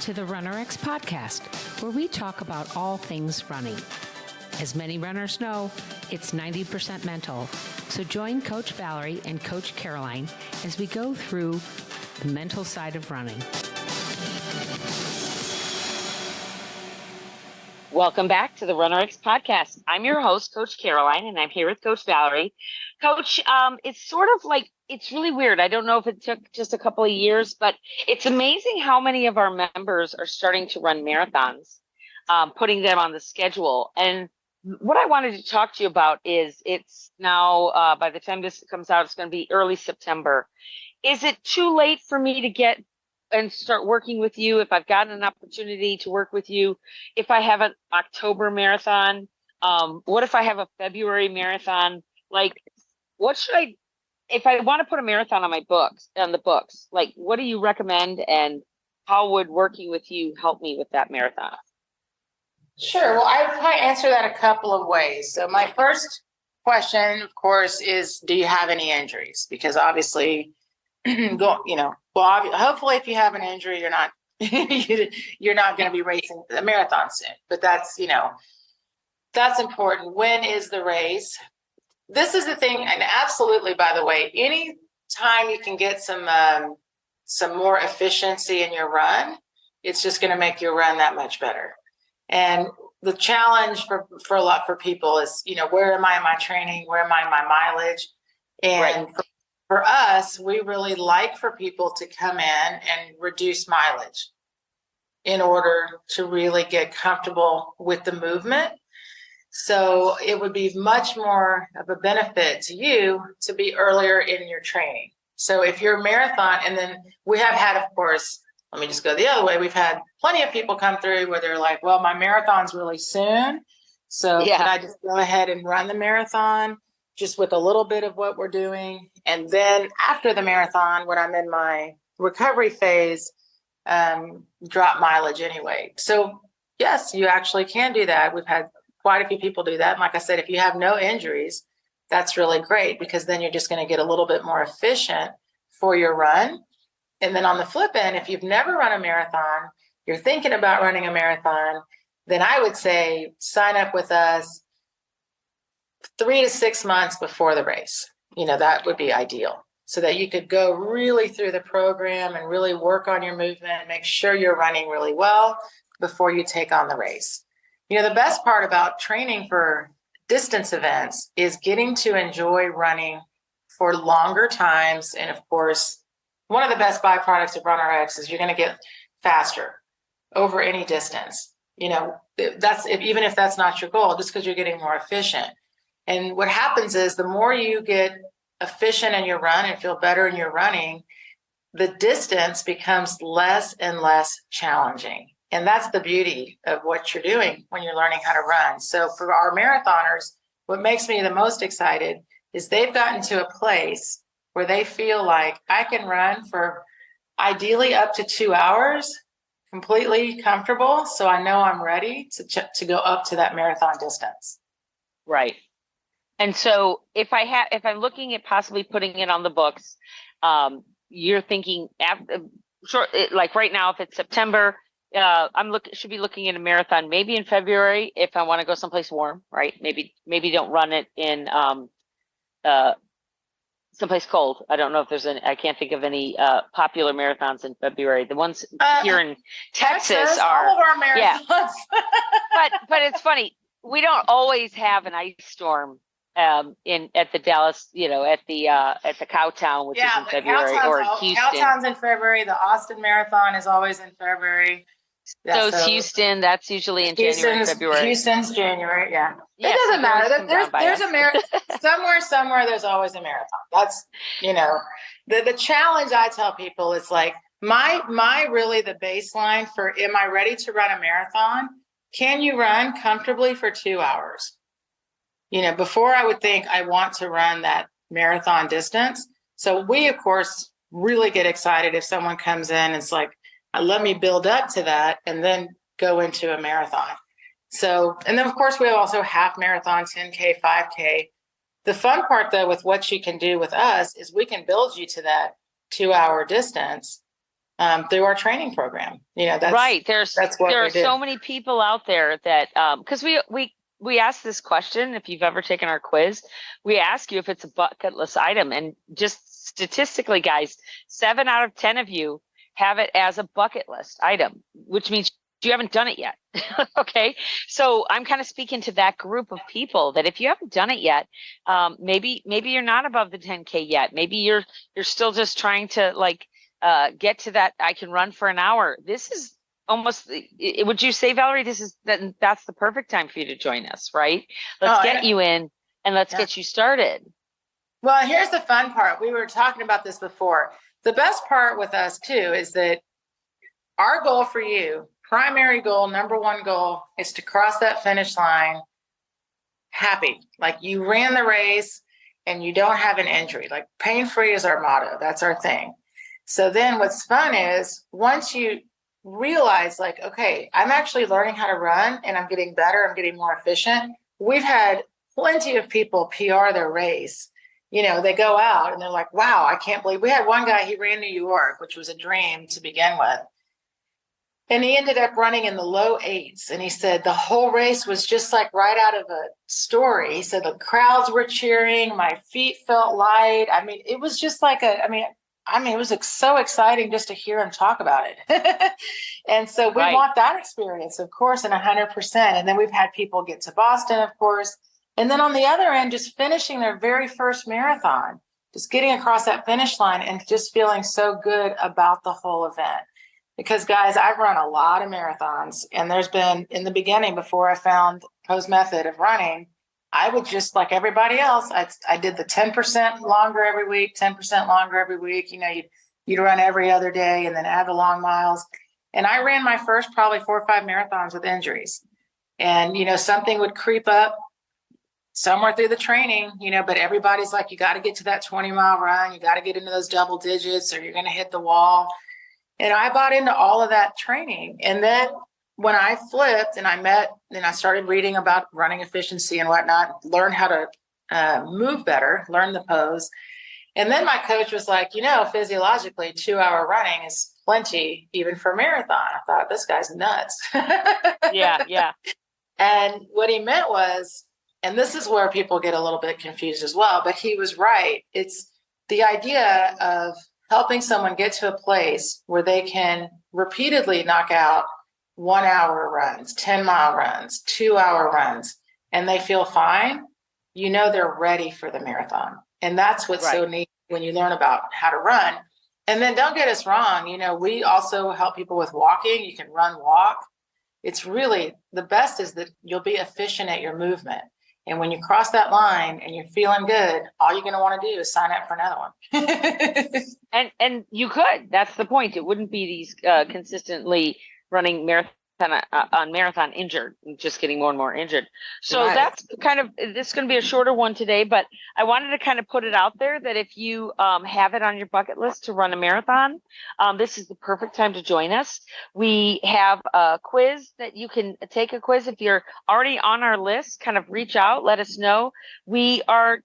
to the RunRX podcast, where we talk about all things running. As many runners know, it's 90% mental. So join Coach Valerie and Coach Caroline as we go through the mental side of running. Welcome back to the RunRX podcast. I'm your host, Coach Caroline, and I'm here with Coach Valerie. Coach, it's sort of like, it's really weird. I don't know if it took just a couple of years, but it's amazing how many of our members are starting to run marathons, putting them on the schedule. And what I wanted to talk to you about is it's now, by the time this comes out, it's going to be early September. Is it too late for me to get and start working with you if I've gotten an opportunity to work with you? If I have an October marathon, what if I have a February marathon? Like, what should I, if I want to put a marathon on the books, like, what do you recommend, and how would working with you help me with that marathon? Sure. Well, I would probably answer that a couple of ways. So my first question, of course, is, do you have any injuries? Because obviously, hopefully if you have an injury, you're not going to be racing a marathon soon. But that's important. When is the race? This is the thing. And absolutely, by the way, any time you can get some more efficiency in your run, it's just going to make your run that much better. And the challenge for people is, where am I in my training? Where am I in my mileage? And right. For us, we really like for people to come in and reduce mileage in order to really get comfortable with the movement. So it would be much more of a benefit to you to be earlier in your training. So if you're a marathon, and then we have had, of course, let me just go the other way. We've had plenty of people come through where they're like, well, my marathon's really soon. So Can I just go ahead and run the marathon just with a little bit of what we're doing? And then after the marathon, when I'm in my recovery phase, drop mileage anyway. So yes, you actually can do that. We've had quite a few people do that. And like I said, if you have no injuries, that's really great, because then you're just going to get a little bit more efficient for your run. And then on the flip end, if you've never run a marathon, you're thinking about running a marathon, then I would say sign up with us 3 to 6 months before the race. That would be ideal, so that you could go really through the program and really work on your movement, make sure you're running really well before you take on the race. The best part about training for distance events is getting to enjoy running for longer times. And of course, one of the best byproducts of RunRX is you're going to get faster over any distance. Even if that's not your goal, just because you're getting more efficient. And what happens is, the more you get efficient in your run and feel better in your running, the distance becomes less and less challenging. And that's the beauty of what you're doing when you're learning how to run. So for our marathoners, what makes me the most excited is they've gotten to a place where they feel like, I can run for ideally up to 2 hours, completely comfortable. So I know I'm ready to go up to that marathon distance. Right. And so if I'm looking at possibly putting it on the books, you're thinking like right now, if it's September, should be looking at a marathon maybe in February if I want to go someplace warm, right? Maybe don't run it in someplace cold. I don't know if there's I can't think of any popular marathons in February. The ones here in Texas are all of our marathons. Yeah. but it's funny, we don't always have an ice storm at the Dallas, at the Cowtown, which is in February, or Houston. Cowtown's in February. The Austin Marathon is always in February. Yeah, so Houston, that's usually in January, February. Houston's January, yeah. It doesn't matter. There's a marathon somewhere. There's always a marathon. That's the challenge. I tell people, it's like my really the baseline for, am I ready to run a marathon? Can you run comfortably for 2 hours? Before I would think I want to run that marathon distance. So we, of course, really get excited if someone comes in and it's like, let me build up to that and then go into a marathon. So, and then of course we also half marathon, 10K, 5K. The fun part though, with what you can do with us is we can build you to that 2 hour distance through our training program. That's right. There are we do. so many people out there that, because we ask this question. If you've ever taken our quiz, we ask you if it's a bucket list item, and just statistically, guys, 7 out of 10 of you have it as a bucket list item, which means you haven't done it yet. Okay. So I'm kind of speaking to that group of people that if you haven't done it yet, maybe you're not above the 10K yet. Maybe you're still just trying to get to that. I can run for an hour. This is almost, would you say, Valerie, that's the perfect time for you to join us, right? Let's get you in and let's get you started. Well, here's the fun part. We were talking about this before. The best part with us too is that our goal for you, primary goal, number one goal, is to cross that finish line happy. Like you ran the race and you don't have an injury. Like pain-free is our motto. That's our thing. So then what's fun is once you realize okay, I'm actually learning how to run and I'm getting better, I'm getting more efficient. We've had plenty of people PR their race. They go out and they're like, wow, I can't believe. We had one guy, he ran New York, which was a dream to begin with. And he ended up running in the low 8s. And he said the whole race was just like right out of a story. He said the crowds were cheering. My feet felt light. I mean, it was just it was so exciting just to hear him talk about it. And so we want that experience, of course, and 100%. And then we've had people get to Boston, of course. And then on the other end, just finishing their very first marathon, just getting across that finish line and just feeling so good about the whole event. Because guys, I've run a lot of marathons, and there's been in the beginning, before I found Poe's method of running, I would just like everybody else. I did the 10% longer every week, 10% longer every week. You'd run every other day and then add the long miles. And I ran my first probably 4 or 5 marathons with injuries. And, something would creep up somewhere through the training, but everybody's like, you got to get to that 20-mile run. You got to get into those double digits or you're going to hit the wall. And I bought into all of that training. And then when I flipped and I started reading about running efficiency and whatnot, learn how to move better, learn the pose. And then my coach was like, physiologically 2-hour running is plenty even for a marathon. I thought, this guy's nuts. Yeah. And what he meant was, and this is where people get a little bit confused as well, but he was right. It's the idea of helping someone get to a place where they can repeatedly knock out 1-hour runs, 10-mile runs, 2-hour runs, and they feel fine. They're ready for the marathon. And that's what's so neat when you learn about how to run. And then don't get us wrong. We also help people with walking. You can run, walk. It's really the best is that you'll be efficient at your movement. And when you cross that line and you're feeling good, all you're going to want to do is sign up for another one. and you could. That's the point. It wouldn't be these consistently running marathon injured, just getting more and more injured. So that's this is going to be a shorter one today, but I wanted to kind of put it out there that if you have it on your bucket list to run a marathon, this is the perfect time to join us. We have a quiz that you can take a quiz. If you're already on our list, kind of reach out, let us know. We are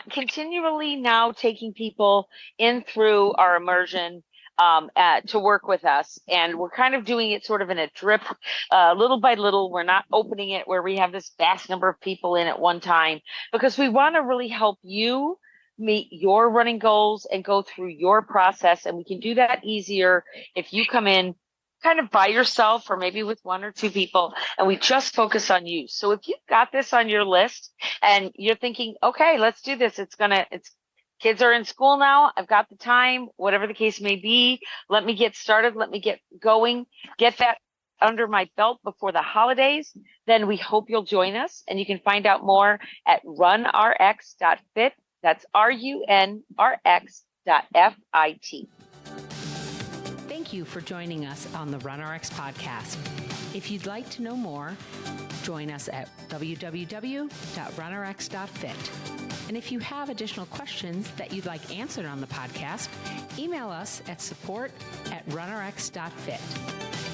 continually now taking people in through our immersion to work with us. And we're kind of doing it sort of in a drip, little by little. We're not opening it where we have this vast number of people in at one time, because we want to really help you meet your running goals and go through your process. And we can do that easier if you come in kind of by yourself or maybe with 1 or 2 people, and we just focus on you. So if you've got this on your list and you're thinking, okay, let's do this. Kids are in school now. I've got the time, whatever the case may be. Let me get started. Let me get going. Get that under my belt before the holidays. Then we hope you'll join us. And you can find out more at runrx.fit. That's runrx.fit. Thank you for joining us on the RunRX podcast. If you'd like to know more, join us at www.runrx.fit. And if you have additional questions that you'd like answered on the podcast, email us at support@runrx.fit.